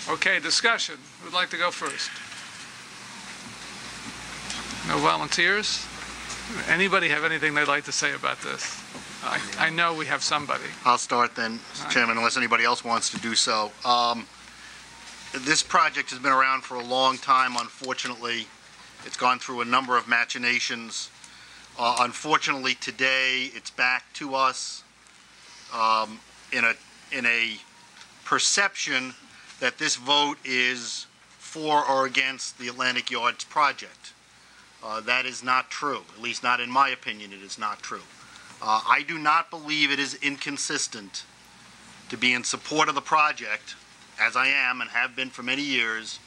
Okay, discussion. Who'd like to go first? No volunteers? Anybody have anything they'd like to say about this? I know we have somebody. I'll start then, Mr. Chairman, unless anybody else wants to do so. This project has been around for a long time, unfortunately. It's gone through a number of machinations. Unfortunately, today, it's back to us in a perception that this vote is for or against the Atlantic Yards project. That is not true. At least not in my opinion, it is not true. I do not believe it is inconsistent to be in support of the project, as I am and have been for many years,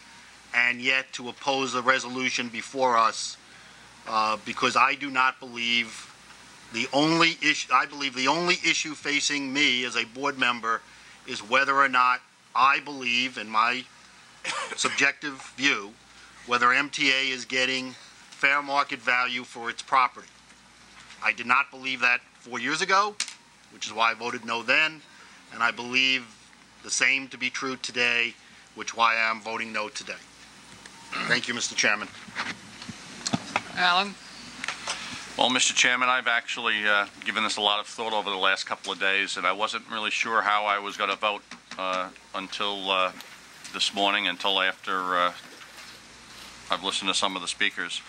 and yet to oppose the resolution before us, because I do not believe the only issue facing me as a board member is whether or not I believe, in my subjective view, whether MTA is getting fair market value for its property. I did not believe that 4 years ago, which is why I voted no then, and I believe the same to be true today, which is why I am voting no today. Thank you, Mr. Chairman. Alan? Well, Mr. Chairman, I've actually given this a lot of thought over the last couple of days, and I wasn't really sure how I was going to vote until this morning, until after I've listened to some of the speakers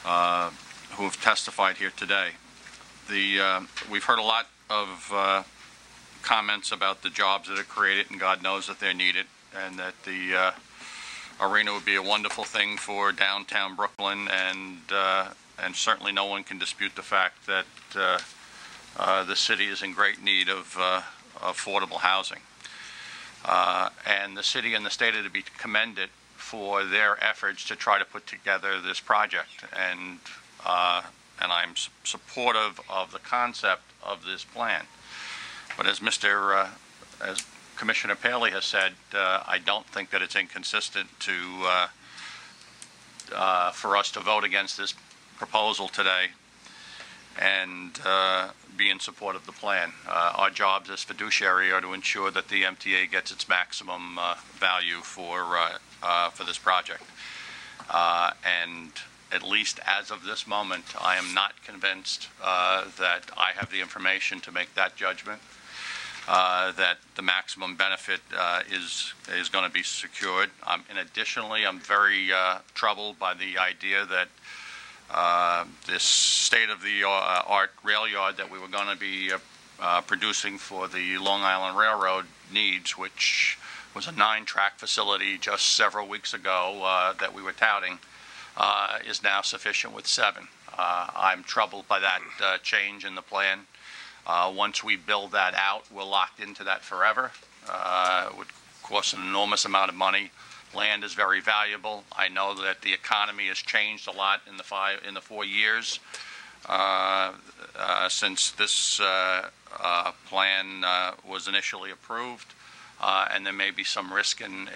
who have testified here today. We've heard a lot of comments about the jobs that are created, and God knows that they're needed, and that the arena would be a wonderful thing for downtown Brooklyn, and certainly no one can dispute the fact that the city is in great need of affordable housing. And the city and the state are to be commended for their efforts to try to put together this project, and I'm supportive of the concept of this plan. But as as Commissioner Paley has said, I don't think that it's inconsistent for us to vote against this proposal today and be in support of the plan. Our jobs as fiduciary are to ensure that the MTA gets its maximum value for this project. And at least as of this moment, I am not convinced that I have the information to make that judgment, that the maximum benefit is going to be secured. And additionally, I'm very troubled by the idea that this state-of-the-art rail yard that we were going to be producing for the Long Island Railroad needs, which was a 9-track facility just several weeks ago that we were touting, is now sufficient with 7. I'm troubled by that change in the plan. Once we build that out, we're locked into that forever. It would cost an enormous amount of money. Land is very valuable. I know that the economy has changed a lot in the 4 years since this plan was initially approved, and there may be some risk in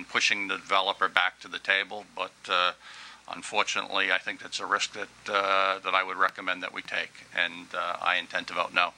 pushing the developer back to the table. But unfortunately, I think that's a risk that I would recommend that we take, and I intend to vote no.